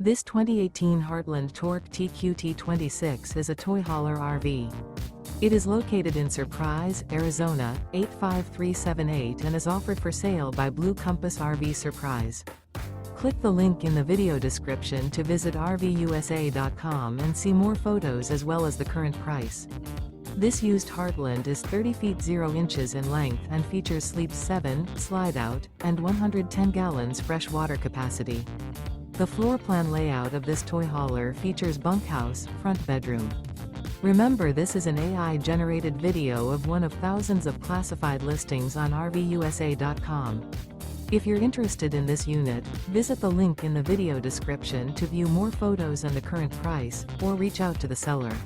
This 2018 Heartland Torque TQ T26 is a toy hauler RV. It is located in Surprise, Arizona, 85378 and is offered for sale by Blue Compass RV Surprise. Click the link in the video description to visit RVUSA.com and see more photos as well as the current price. This used Heartland is 30 feet 0 inches in length and features sleeps 7, slide-out, and 110 gallons fresh water capacity. The floor plan layout of this toy hauler features bunkhouse, front bedroom. Remember, this is an AI-generated video of one of thousands of classified listings on RVUSA.com. If you're interested in this unit, visit the link in the video description to view more photos and the current price, or reach out to the seller.